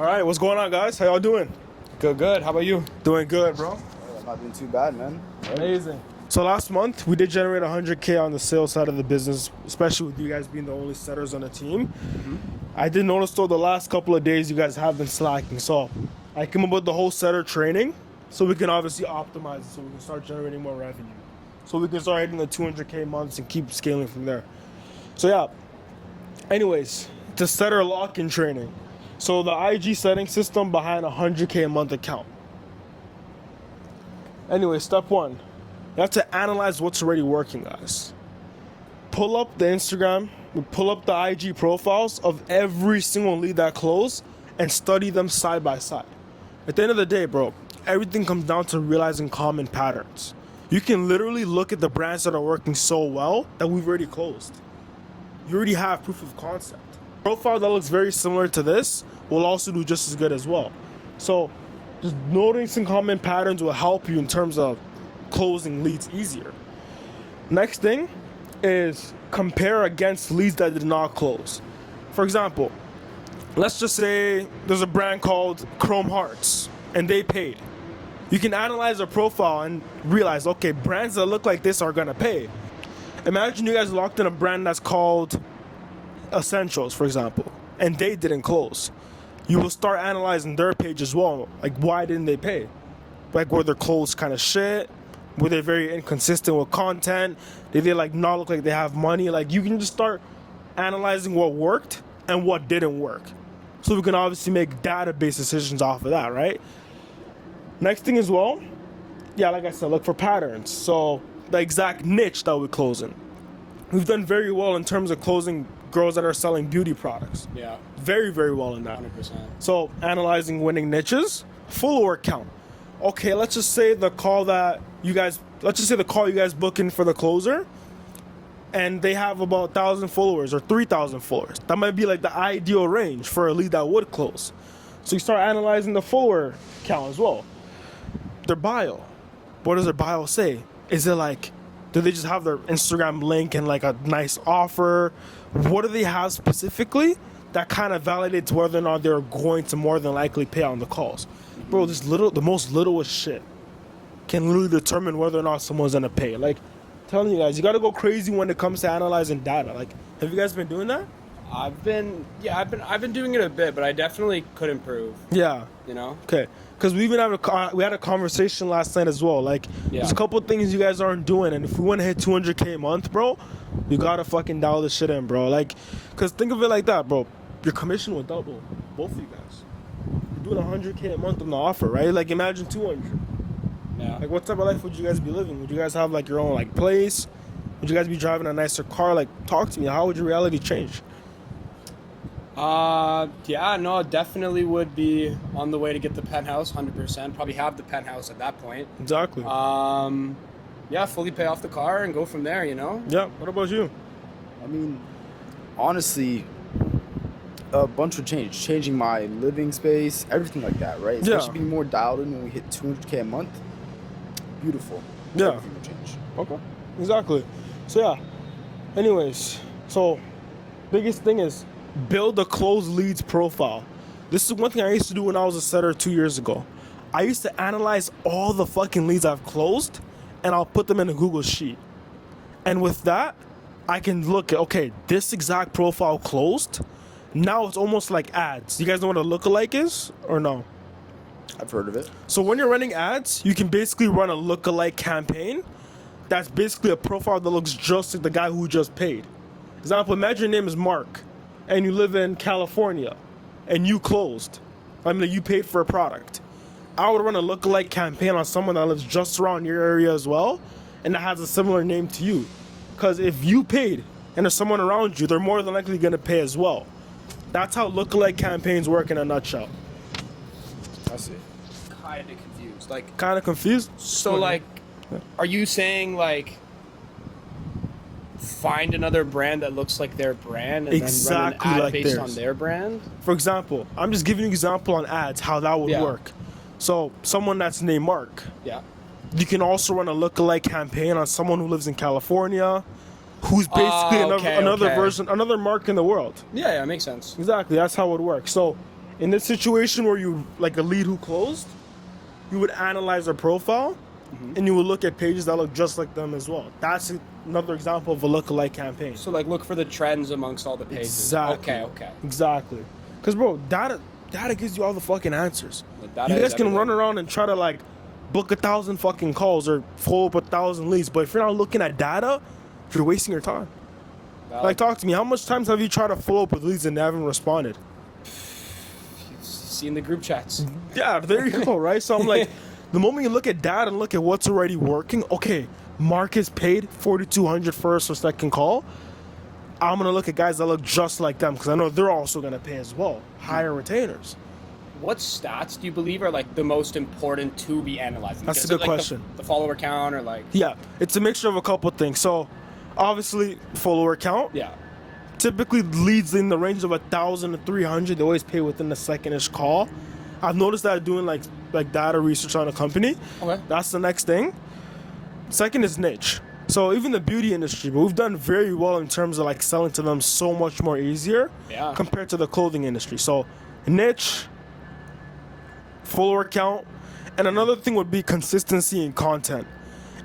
All right, what's going on, guys? How y'all doing? Good. How about you? Doing good, bro. I'm not doing too bad, man. Amazing. So last month, we did generate 100K on the sales side of the business, especially with you guys being the only setters on the team. I did notice, though, the last couple of days you guys have been slacking. So I came up with the whole setter training so we can obviously optimize it so we can start generating more revenue. So we can start hitting the 200K months and keep scaling from there. So yeah, anyways, the setter lock-in training. So the IG setting system behind a 100K a month account. Anyway, step one, you have to analyze what's already working, guys. Pull up the Instagram, pull up the IG profiles of every single lead that closed and study them side by side. At the end of the day, bro, everything comes down to realizing common patterns. You can literally look at the brands that are working so well that we've already closed. You already have proof of concept. Profile that looks very similar to this will also do just as good as well. So just noticing common patterns will help you in terms of closing leads easier. Next thing is compare against leads that did not close. For example, let's just say there's a brand called Chrome Hearts and they paid. You can analyze their profile and realize, okay, brands that look like this are gonna pay. Imagine you guys locked in a brand that's called Essentials, for example, and they didn't close. You will start analyzing their page as well. Like, why didn't they pay? Like, were their clothes kind of shit? Were they very inconsistent with content? Did they like not look like they have money? Like, you can just start analyzing what worked and what didn't work. So we can obviously make database decisions off of that, right? Next thing as well, yeah, like I said, look for patterns. So the exact niche that we're closing. We've done very well in terms of closing girls that are selling beauty products. Yeah. Very, very well in that. 100%. So analyzing winning niches, follower count. Okay, let's just say the call you guys book in for the closer, and they have about 1,000 followers or 3,000 followers. That might be like the ideal range for a lead that would close. So you start analyzing the follower count as well. Their bio. What does their bio say? Is it like, do they just have their Instagram link and like a nice offer? What do they have specifically that kind of validates whether or not they're going to more than likely pay on the calls? Bro, the most littlest shit can literally determine whether or not someone's gonna pay. Like, telling you guys, you gotta go crazy when it comes to analyzing data. Like, have you guys been doing that? I've been doing it a bit, but I definitely could improve. Yeah. You know? Okay. Because we had a conversation last night as well. Like, there's a couple things you guys aren't doing, and if we want to hit 200K a month, bro, you gotta fucking dial this shit in, bro. Like, because think of it like that, bro. Your commission will double, both of you guys. You're doing 100K a month on the offer, right? Like, imagine 200. Yeah. Like, what type of life would you guys be living? Would you guys have like your own like place? Would you guys be driving a nicer car? Like, talk to me. How would your reality change? Yeah, no, definitely would be on the way to get the penthouse, 100%. Probably have the penthouse at that point. Exactly. Yeah, fully pay off the car and go from there, you know? Yeah. What about you? I mean, honestly, a bunch would change. Changing my living space, everything like that, right? Especially being more dialed in when we hit 200K a month. Beautiful. Yeah. Everything would change. Okay. Exactly. So yeah. Anyways, so biggest thing is build a closed leads profile. This is one thing I used to do when I was a setter 2 years ago. I used to analyze all the fucking leads I've closed and I'll put them in a Google Sheet. And with that, I can look at, okay, this exact profile closed. Now it's almost like ads. You guys know what a lookalike is or no? I've heard of it. So when you're running ads, you can basically run a lookalike campaign. That's basically a profile that looks just like the guy who just paid. Example, imagine your name is Mark and you live in California and you closed. I mean, you paid for a product. I would run a lookalike campaign on someone that lives just around your area as well and that has a similar name to you. Because if you paid and there's someone around you, they're more than likely going to pay as well. That's how lookalike campaigns work in a nutshell. I see. Kind of confused. Like, Kind of confused? so, like, are you saying, like, find another brand that looks like their brand and Exactly then run an ad like based theirs. on their brand? For example, I'm just giving you an example on ads, how that would Yeah. work. So someone that's named Mark, Yeah. you can also run a lookalike campaign on someone who lives in California, who's basically okay, another okay. version, another Mark in the world. Yeah, makes sense. Exactly, that's how it would work. So In this situation where you like a lead who closed, you would analyze their profile, and you would look at pages that look just like them as well. That's another example of a lookalike campaign. So like look for the trends amongst all the pages. Exactly. Okay. Exactly. Because bro, data gives you all the fucking answers. The data You guys is can run everything. around and try to like book 1,000 fucking calls or follow up 1,000 leads, but if you're not looking at data, you're wasting your time. Like, talk to me. How much times have you tried to follow up with leads and they haven't responded? See in the group chats. Yeah, there you go, right? So I'm like, the moment you look at data and look at what's already working, okay, Marcus paid 4,200 first or second call. I'm gonna look at guys that look just like them because I know they're also gonna pay as well. Higher retainers. What stats do you believe are like the most important to be analyzed? That's a Is good it, like, question. The follower count or like Yeah, it's a mixture of a couple things. So, obviously, follower count. yeah. Typically leads in the range of 1,000 to 300. They always pay within the second-ish call. I've noticed that doing like data research on a company. Okay. That's the next thing. Second is niche. So even the beauty industry, but we've done very well in terms of like selling to them so much more easier Yeah. compared to the clothing industry. So niche, follower count, and another thing would be consistency in content.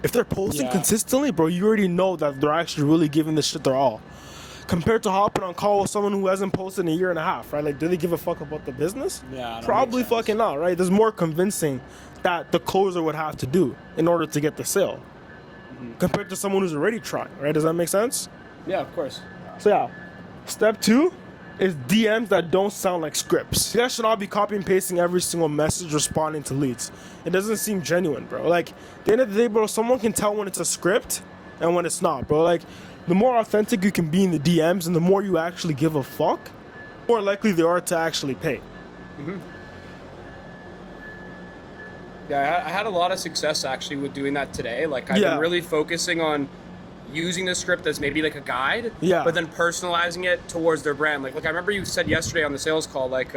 If they're posting Yeah. consistently, bro, you already know that they're actually really giving this shit their all. Compared to hopping on call with someone who hasn't posted in a year and a half, right? Like, do they give a fuck about the business? Yeah, that Probably makes sense. fucking not, right? There's more convincing that the closer would have to do in order to get the sale compared to someone who's already trying, right? Does that make sense? Yeah, of course. So yeah, step 2 is DMs that don't sound like scripts. You guys should not be copy and pasting every single message responding to leads. It doesn't seem genuine, bro. Like, at the end of the day, bro, someone can tell when it's a script and when it's not, bro. Like, the more authentic you can be in the DMs and the more you actually give a fuck, more likely they are to actually pay. Yeah, I had a lot of success actually with doing that today. Like I've Yeah. been really focusing on using the script as maybe like a guide, Yeah. but then personalizing it towards their brand. Like I remember you said yesterday on the sales call, like,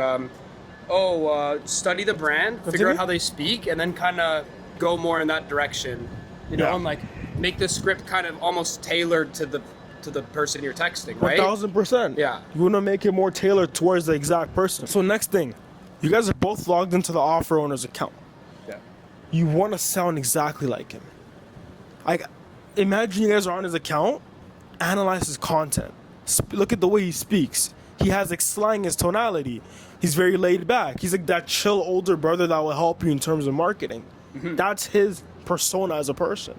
study the brand, figure Continue. out how they speak, and then kind of go more in that direction. You know, Yeah. and like make the script kind of almost tailored to the person you're texting, right? 1,000%. Yeah. You want to make it more tailored towards the exact person. So next thing, you guys are both logged into the offer owner's account. Yeah. You want to sound exactly like him. Like, imagine you guys are on his account, analyze his content. Look at the way he speaks. He has like slang, his tonality. He's very laid back. He's like that chill older brother that will help you in terms of marketing. That's his persona as a person.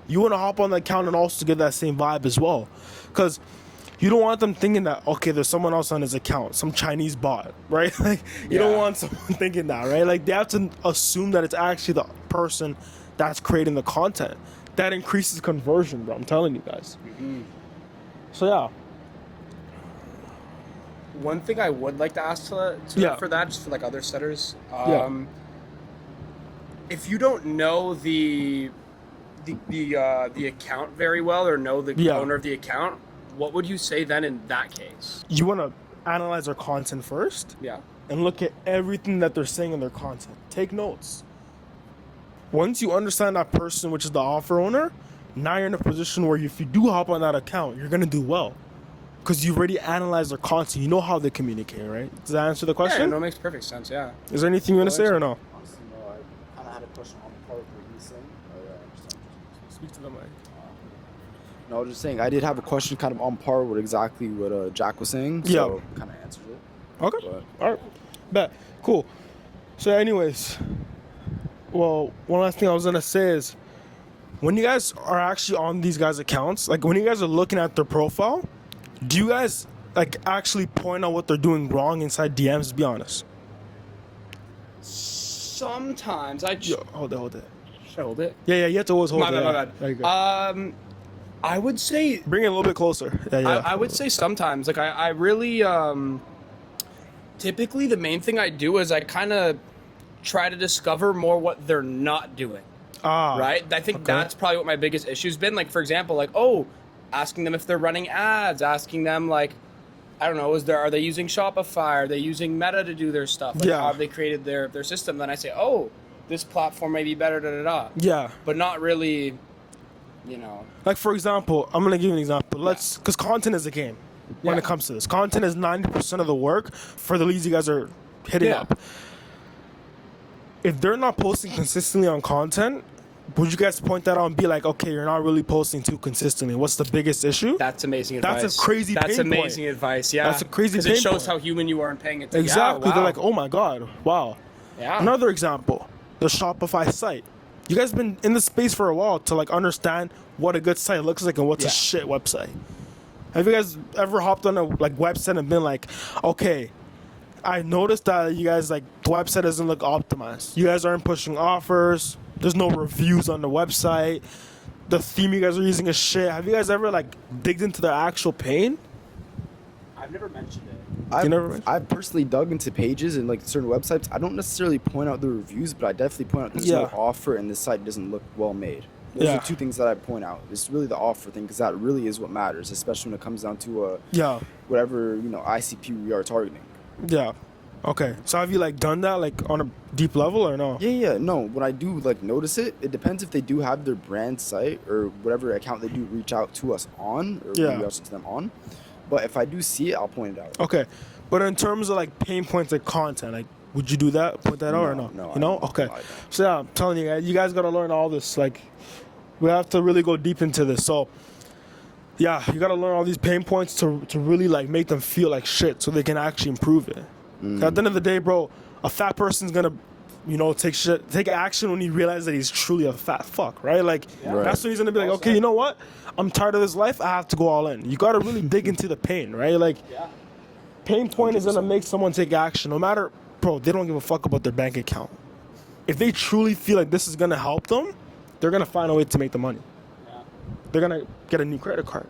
You want to hop on the account and also get that same vibe as well. Because you don't want them thinking that, okay, there's someone else on his account, some Chinese bot, right? Like, you don't Yeah. want someone thinking that, right? Like, they have to assume that it's actually the person that's creating the content. That increases conversion, bro. I'm telling you guys. So, yeah. One thing I would like to ask Yeah. for that, just for like other setters, Yeah. if you don't know the account very well or know the Yeah. owner of the account, what would you say then in that case? You want to analyze their content first Yeah. and look at everything that they're saying in their content. Take notes. Once you understand that person, which is the offer owner, now you're in a position where if you do hop on that account, you're going to do well. Because you've already analyzed their content. You know how they communicate, right? Does that answer the Yeah, question? no, it makes perfect sense. Yeah. Is there anything you want to say or no? Honestly, no, I kind of had a question on the part of what he's saying. Speak to the mic. No, I was just saying, I did have a question kind of on par with exactly what Jack was saying. So kind of answered it. Okay. But- All right. Bet. Cool. So, anyways, well, one last thing I was going to say is when you guys are actually on these guys' accounts, like when you guys are looking at their profile, do you guys like actually point out what they're doing wrong inside DMs? Be honest. Sometimes I Yo, hold it. Should I hold it. Yeah, you have to always hold My it. bad, yeah. my There you go. bad. I would say Bring it a little bit closer. Yeah. I would say sometimes. Like I really typically the main thing I do is I kind of try to discover more what they're not doing. Right? I think that's probably what my biggest issue's been. Like for example, like asking them if they're running ads, asking them like I don't know, are they using Shopify? Are they using Meta to do their stuff? Like, Yeah. how have they created their system? Then I say, this platform may be better, Yeah. but not really, you know. Like for example, I'm gonna give you an example. Because content is a game when Yeah. it comes to this. Content is 90% of the work for the leads you guys are hitting Yeah. up. If they're not posting consistently on content, would you guys point that out and be like, okay, you're not really posting too consistently? What's the biggest issue? That's amazing advice. That's a crazy That's pain point. amazing advice. Yeah, That's a crazy because pain it shows point. how human you are and paying attention. Exactly. Yeah, wow. They're like, oh my God, wow. Yeah. Another example, the Shopify site. You guys been in the space for a while to like understand what a good site looks like and what's a Yeah. shit website. Have you guys ever hopped on a like website and been like, okay, I noticed that you guys like the website doesn't look optimized. You guys aren't pushing offers. There's no reviews on the website. The theme you guys are using is shit. Have you guys ever like digged into the actual pain? I've never mentioned it. I've personally dug into pages and like certain websites. I don't necessarily point out the reviews, but I definitely point out there's no Yeah. offer and this site doesn't look well made. Those Yeah. are two things that I point out. It's really the offer thing because that really is what matters, especially when it comes down to Yeah. whatever ICP we are targeting. Yeah. Okay. So have you like done that like on a deep level or no? Yeah. No, when I do like notice it, it depends if they do have their brand site or whatever account they do reach out to us on or Yeah. we reach out to them on. But if I do see it, I'll point it out. Okay. But in terms of like pain points like content, like would you do that? Put that out or no? No, You know? I don't. Okay. No, I don't. So yeah, I'm telling you guys gotta learn all this. Like we have to really go deep into this. So yeah, you gotta learn all these pain points to really like make them feel like shit so they can actually improve it. 'Cause at the end of the day, bro, a fat person's gonna take action when he realizes that he's truly a fat fuck, right? Like Right. that's when he's gonna be like, okay, you know what? I'm tired of this life. I have to go all in. You gotta really dig into the pain, right? Like Yeah. pain point is gonna make someone take action, no matter, bro. They don't give a fuck about their bank account. If they truly feel like this is gonna help them, they're gonna find a way to make the money. Yeah. They're gonna get a new credit card.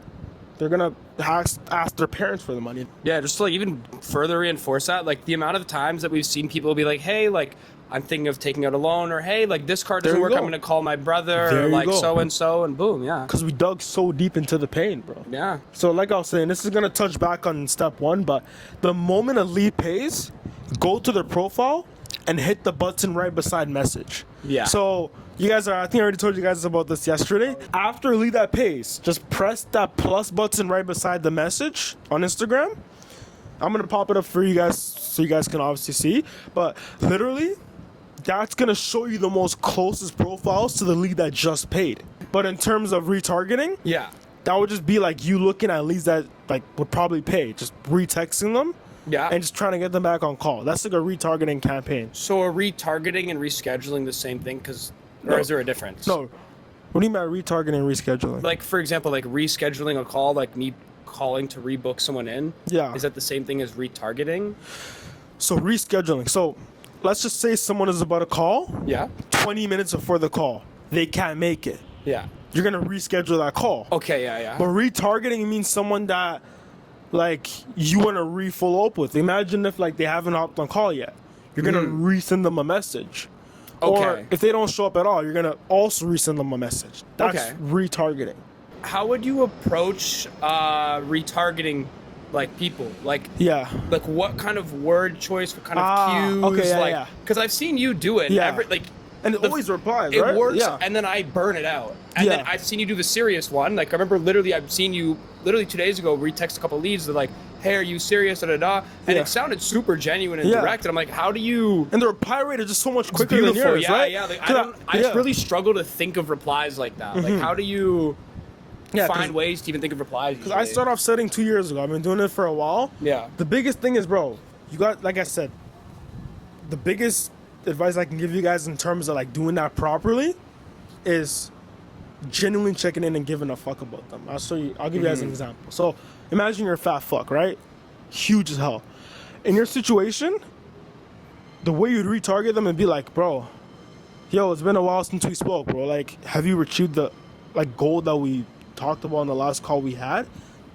They're gonna ask their parents for the money. Yeah, just to like even further reinforce that, like the amount of times that we've seen people be like, hey, like I'm thinking of taking out a loan, or hey, like this card doesn't There you work, go. I'm gonna call my brother, There or you like go. so and boom, yeah. Because we dug so deep into the pain, bro. Yeah. So like I was saying, this is gonna touch back on step one, but the moment a lead pays, go to their profile and hit the button right beside message. Yeah. So you guys I think I already told you guys about this yesterday. After a lead that pays, just press that plus button right beside the message on Instagram. I'm gonna pop it up for you guys so you guys can obviously see. But literally, that's gonna show you the most closest profiles to the lead that just paid. But in terms of retargeting, Yeah. that would just be like you looking at leads that like would probably pay, just retexting them Yeah. and just trying to get them back on call. That's like a retargeting campaign. So are retargeting and rescheduling the same thing? Or No. is there a difference? No, what do you mean by retargeting and rescheduling? Like for example, like rescheduling a call, like me calling to rebook someone in. Yeah. Is that the same thing as retargeting? So rescheduling. So let's just say someone is about to call. Yeah. 20 minutes before the call, they can't make it. Yeah. You're gonna reschedule that call. Okay. Yeah. But retargeting means someone that like you want to re-follow up with. Imagine if like they haven't hopped on call yet. You're gonna resend them a message. Or Okay. if they don't show up at all, you're gonna also resend them a message. That's Okay. retargeting. How would you approach retargeting like people? Like what kind of word choice, what kind of cues? okay, yeah, like, yeah. because I've seen you do it. Yeah. And it the- always replies, it right? works, Yeah. and then I burn it out. And then Yeah. I've seen you do the serious one. Like I remember literally, I've seen you literally 2 days ago retext a couple leads. They're like, "Hey, are you serious?" Da da da. And Yeah. it sounded super genuine and Yeah. direct. And I'm like, "How do you?" And the reply rate is just so much It's quicker than yours, yeah, right? yeah. Like, 'Cause I just really struggle to think of replies like that. Like, how do you Yeah, 'cause- find ways to even think of replies? Because I started off setting 2 years ago. I've been doing it for a while. Yeah. The biggest thing is, bro, you got, like I said, the biggest advice I can give you guys in terms of like doing that properly is genuinely checking in and giving a fuck about them. I'll give you guys an example. So imagine you're a fat fuck, right? Huge as hell. In your situation, the way you'd retarget them and be like, bro, yo, it's been a while since we spoke, bro. Like, have you achieved the like goal that we talked about in the last call we had?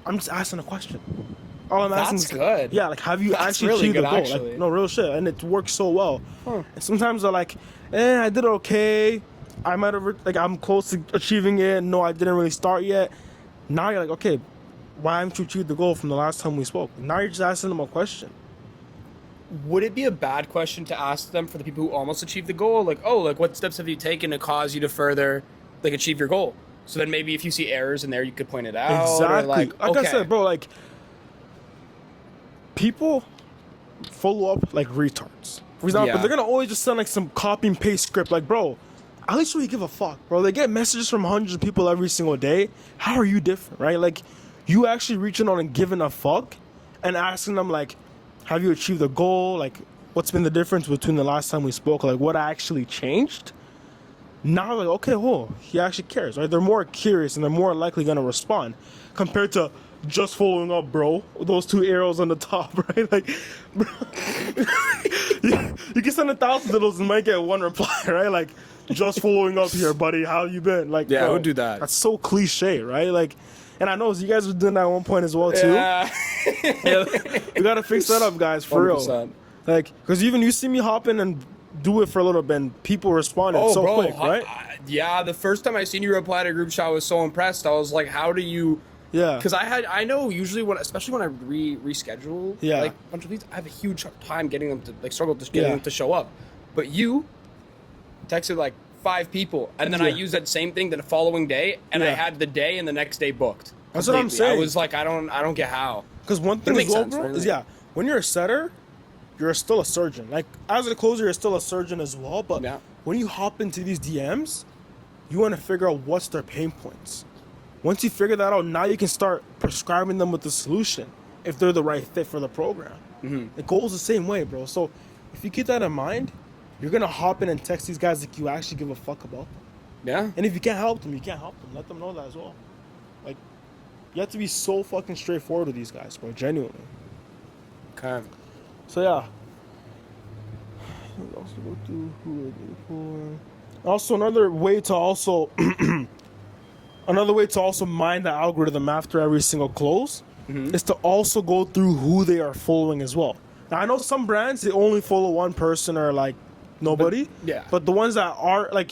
I'm just asking a question. All I'm asking That's is, good. yeah, like, have you That's actually really achieved the good, goal? actually. Like, no, real shit. And it works so well. And sometimes they're like, I did okay. I might have, like, I'm close to achieving it. No, I didn't really start yet. Now you're like, okay, why haven't you achieved the goal from the last time we spoke? Now you're just asking them a question. Would it be a bad question to ask them for the people who almost achieved the goal? Like, oh, like what steps have you taken to cause you to further like achieve your goal? So then maybe if you see errors in there, you could point it out. Or Exactly. like I said, bro, like, people follow up like retards. For example, Yeah. they're gonna always just send like some copy and paste script. Like, bro, at least we give a fuck, bro. They get messages from hundreds of people every single day. How are you different, right? Like, you actually reaching on and giving a fuck and asking them like, have you achieved the goal? Like, what's been the difference between the last time we spoke? Like, what actually changed? Now, like, okay, whoa, he actually cares, right? They're more curious and they're more likely gonna respond compared to just following up, bro. Those two arrows on the top, right? Like, bro, you can send 1,000 of those and might get one reply, right? Like, just following up here, buddy. How you been? Like, Yeah, bro, who'd do that? That's so cliche, right? Like, and I know you guys were doing that at one point as well too. Yeah. Yeah, we gotta fix that up, guys, for real. 100%. Like, because even you see me hop in and do it for a little bit, and people responded Oh, so bro, quick, right? Yeah, the first time I seen you reply to a group chat, I was so impressed. I was like, how do you? Yeah. Because I know usually especially when I reschedule, Yeah. like a bunch of leads, I have a huge time getting them to struggle to getting Yeah. them to show up. But you texted like 5 people, and then I Yeah. used that same thing the following day, and I Yeah. had the day and the next day booked. That's what I'm completely. saying. I was like, I don't get how. Because one thing That as makes well, sense, bro, right? is when you're a setter, you're still a surgeon. Like, as a closer, you're still a surgeon as well. But Yeah. when you hop into these DMs, you want to figure out what's their pain points. Once you figure that out, now you can start prescribing them with the solution if they're the right fit for the program. It goes the same way, bro. So if you keep that in mind, you're gonna hop in and text these guys like you actually give a fuck about them. Yeah. And if you can't help them, you can't help them. Let them know that as well. Like, you have to be so fucking straightforward with these guys, bro. Genuinely. Okay. So yeah. We also go through who we're looking for. Also, another way to also mine the algorithm after every single close is to also go through who they are following as well. Now, I know some brands they only follow one person or like nobody. yeah. But the ones that are like,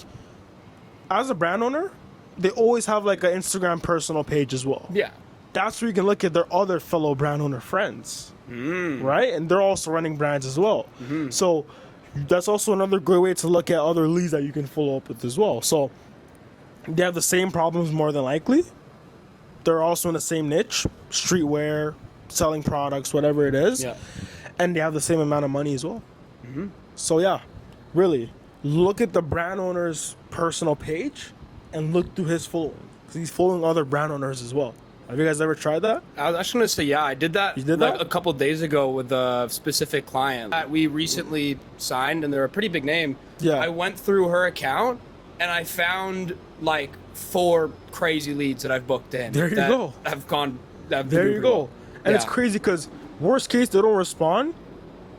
as a brand owner, they always have like an Instagram personal page as well. Yeah. That's where you can look at their other fellow brand owner friends, right? And they're also running brands as well. So that's also another great way to look at other leads that you can follow up with as well. So they have the same problems more than likely. They're also in the same niche, streetwear, selling products, whatever it is. Yeah. And they have the same amount of money as well. So yeah, really, look at the brand owner's personal page and look through his following. Because he's following other brand owners as well. Have you guys ever tried that? I was actually gonna say, yeah, I did that. You did like that? a couple days ago with a specific client that we recently signed, and they're a pretty big name. Yeah. I went through her account, and I found like 4 crazy leads that I've booked in. There you that go. Have gone. That There you go. And it's Yeah. crazy because worst case, they don't respond.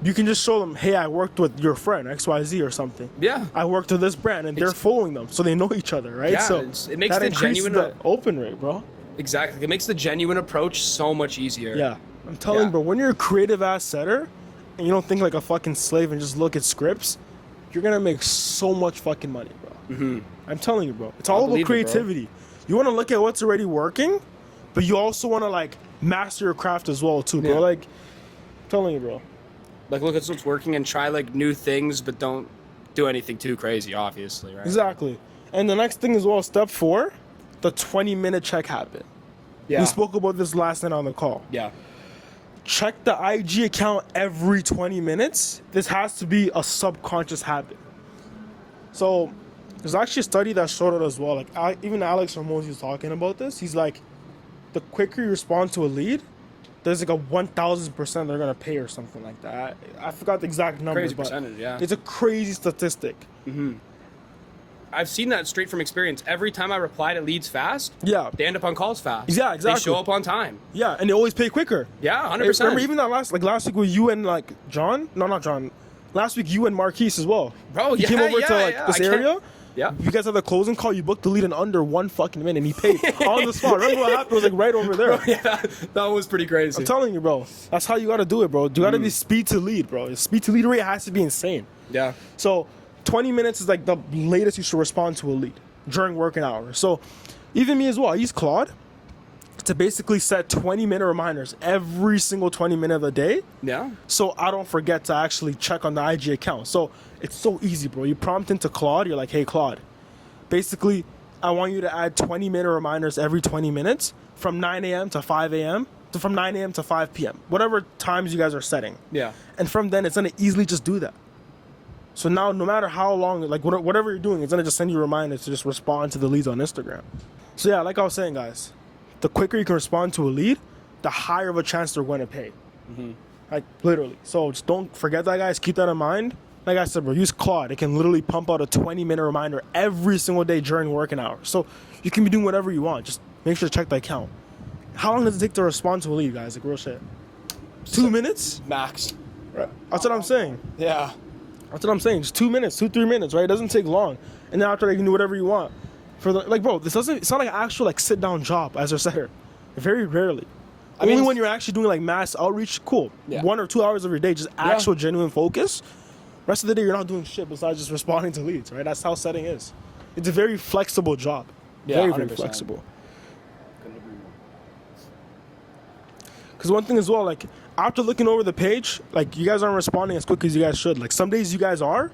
You can just show them, hey, I worked with your friend, XYZ or something. Yeah. I worked with this brand, and they're following them, so they know each other, right? Yeah, so it makes that the increases genuine- the open rate, bro. Exactly. It makes the genuine approach so much easier. Yeah. I'm telling Yeah. you, bro, when you're a creative ass setter and you don't think like a fucking slave and just look at scripts, you're gonna make so much fucking money, bro. I'm telling you, bro. It's all about believe it, bro. creativity. You wanna look at what's already working, but you also wanna like master your craft as well too, bro. Yeah. Like, I'm telling you, bro. Like, look at what's working and try like new things, but don't do anything too crazy, obviously, right? Exactly. And the next thing as well, step 4, the 20-minute check habit. Yeah. We spoke about this last night on the call. Yeah. Check the IG account every 20 minutes. This has to be a subconscious habit. So there's actually a study that showed it as well. Like even Alex Ramosi was talking about this. He's like, the quicker you respond to a lead, there's like a 1,000% they're gonna pay or something like that. I forgot the exact number, Crazy but percentage, yeah. it's a crazy statistic. I've seen that straight from experience. Every time I reply to leads fast, Yeah, they end up on calls fast. Yeah, They exactly. show up on time. yeah, and they always pay quicker. Yeah, 100%. Remember even that last week with you and like John? No, not John. Last week you and Marquise as well. Bro, he yeah, came over to yeah, like yeah, this I can't- area. Yeah. You guys had the closing call. You booked the lead in under 1 fucking minute, and he paid on the spot. Remember what happened? It was like right over there. Yeah, that was pretty crazy. I'm telling you, bro. That's how you gotta do it, bro. You gotta be speed to lead, bro. Your speed to lead rate has to be insane. Yeah. So 20 minutes is like the latest you should respond to a lead during working hours. So even me as well, I use Claude to basically set 20-minute reminders every single 20 minutes of the day, Yeah. so I don't forget to actually check on the IG account. So it's so easy, bro. You prompt into Claude, you're like, hey, Claude, basically, I want you to add 20-minute reminders every 20 minutes from 9 a.m. to 5 a.m. from 9 a.m. to 5 p.m. Whatever times you guys are setting. Yeah. And from then, it's gonna easily just do that. So now, no matter how long, like whatever you're doing, it's gonna just send you reminders to just respond to the leads on Instagram. So yeah, like I was saying, guys, the quicker you can respond to a lead, the higher of a chance they're going to pay. Like literally. So just don't forget that, guys. Keep that in mind. Like I said, bro, use Claude. It can literally pump out a 20-minute reminder every single day during working hours. So you can be doing whatever you want. Just make sure to check the account. How long does it take to respond to a lead, guys? Like real shit. 2 minutes? Max. That's what I'm saying. Yeah. That's what I'm saying. Just 2 minutes, 2-3 minutes, right? It doesn't take long. And then after that, you can do whatever you want. For the, like, bro, it's not like an actual like sit down job as a setter. Very rarely. Only when you're actually doing like mass outreach, cool. Yeah. 1 or 2 hours of your day, just actual genuine focus. Rest of the day, you're not doing shit besides just responding to leads, right? That's how setting is. It's a very flexible job. Yeah, very, very 100%. flexible. Because one thing as well, like, after looking over the page, like, you guys aren't responding as quick as you guys should. Like, some days you guys are,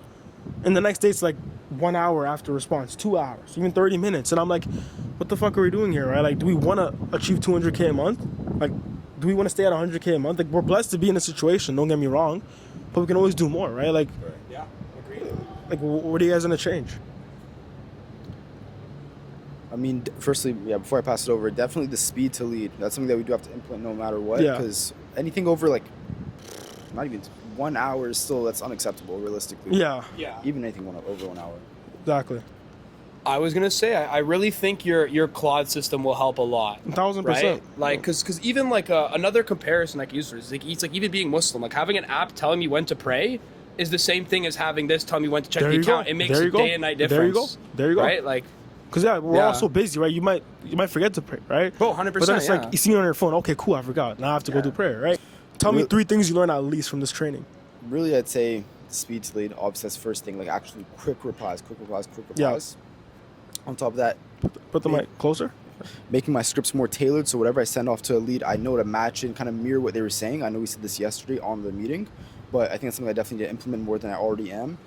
and the next day it's like 1 hour after response, 2 hours, even 30 minutes. And I'm like, what the fuck are we doing here, right? Like, do we want to achieve 200K a month? Like, do we want to stay at 100K a month? Like, we're blessed to be in a situation, don't get me wrong, but we can always do more, right? Like, Yeah. Agreed. like, what are you guys going to change? I mean, firstly, yeah, before I pass it over, definitely the speed to lead. That's something that we do have to implement no matter what. Yeah. Because anything over, like, not even 1 hour is still, that's unacceptable, realistically. Yeah, Yeah. Even anything over 1 hour. exactly. I was gonna say, I really think your Claude system will help a lot. 1,000%. Right? Like, cause even like another comparison I can use is like it's like even being Muslim, like having an app telling me when to pray is the same thing as having this tell me when to check There the you account. go. It makes There a you go. day and night There you go. difference. There you go. Right? Like, Because we're Yeah. all so busy, right? You might forget to pray, right? Bro, 100%, But then it's yeah. like you see it on your phone. Okay, cool. I forgot. Now I have to go do prayer, right? Tell me 3 things you learned at least from this training. Really, I'd say speed to lead, obviously, that's the first thing. Like, actually, quick replies. Yeah. On top of that, Put the mic closer. making my scripts more tailored, so whatever I send off to a lead, I know to match it and kind of mirror what they were saying. I know we said this yesterday on the meeting, but I think it's something I definitely need to implement more than I already am.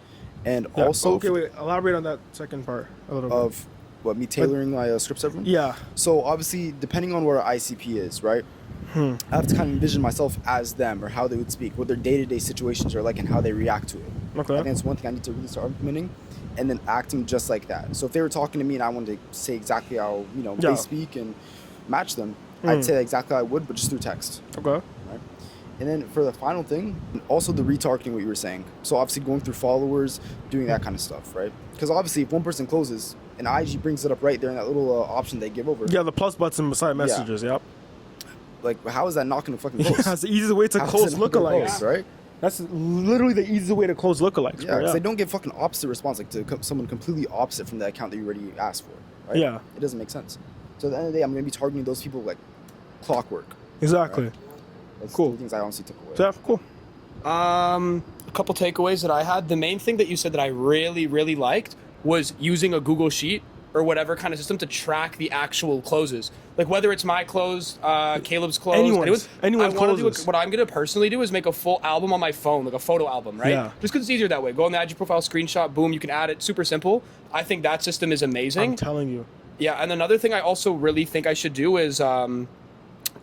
And Yeah. also Okay, wait. Elaborate on that second part a little bit. of what, me tailoring my scripts, everyone? Yeah. So obviously, depending on where our ICP is, right? I have to kind of envision myself as them, or how they would speak, what their day-to-day situations are like, and how they react to it. Okay. I think that's one thing I need to really start implementing, and then acting just like that. So if they were talking to me and I wanted to say exactly how Yeah. they speak and match them, I'd say exactly how I would, but just through text. Okay. Right? And then for the final thing, also the retargeting, what you were saying. So obviously going through followers, doing that kind of stuff, right? Because obviously if one person closes, and IG brings it up right there in that little option they give over. Yeah, the plus button beside messages. Yep. Like, how is that not going to fucking Yeah, close? it's the easiest way to How is close it not gonna lookalikes. close, right? That's literally the easiest way to close lookalikes. Yeah, bro. because they don't get fucking opposite response, like to someone completely opposite from the account that you already asked for, right? Yeah. It doesn't make sense. So at the end of the day, I'm going to be targeting those people like clockwork. Exactly. Right. That's Cool. the things I honestly took away. So, yeah, cool. a couple takeaways that I had. The main thing that you said that I really, really liked was using a Google Sheet or whatever kind of system to track the actual closes. Like whether it's my close, Caleb's close, Anyone's I wanna do closes. what I'm gonna personally do is make a full album on my phone, like a photo album, right? Yeah. Just because it's easier that way. Go on the IG profile, screenshot, boom, you can add it. Super simple. I think that system is amazing. I'm telling you. Yeah, and another thing I also really think I should do is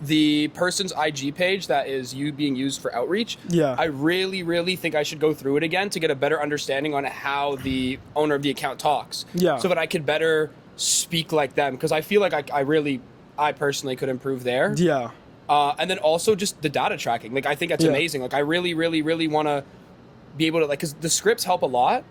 the person's IG page that is being used for outreach. Yeah. I really, really think I should go through it again to get a better understanding on how the owner of the account talks. Yeah. So that I could better speak like them, because I feel like I personally could improve there. Yeah. And then also just the data tracking. Like I think that's Yeah. amazing. Like I really, really, really want to be able to, like, because the scripts help a lot,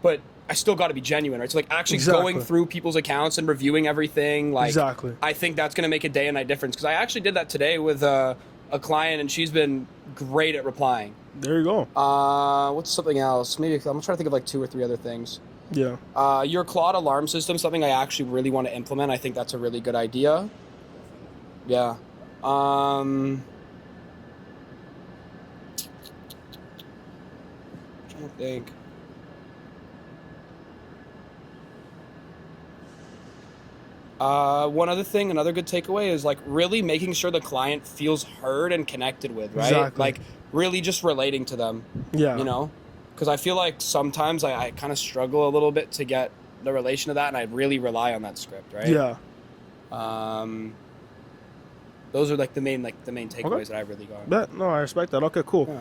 but I still got to be genuine, right? So like actually Exactly. going through people's accounts and reviewing everything, like Exactly. I think that's going to make a day and night difference. Because I actually did that today with a client, and she's been great at replying. There you go. What's something else? Maybe I'm trying to think of like 2 or 3 other things. Yeah. Your Claude alarm system, something I actually really want to implement. I think that's a really good idea. Yeah. Trying to think. One other thing, another good takeaway is like really making sure the client feels heard and connected with, right? Exactly. Like really just relating to them. Yeah. You know? Because I feel like sometimes I kind of struggle a little bit to get the relation to that, and I really rely on that script, right? Yeah. those are like the main takeaways that I really got. No, I respect that. Okay, cool. Yeah.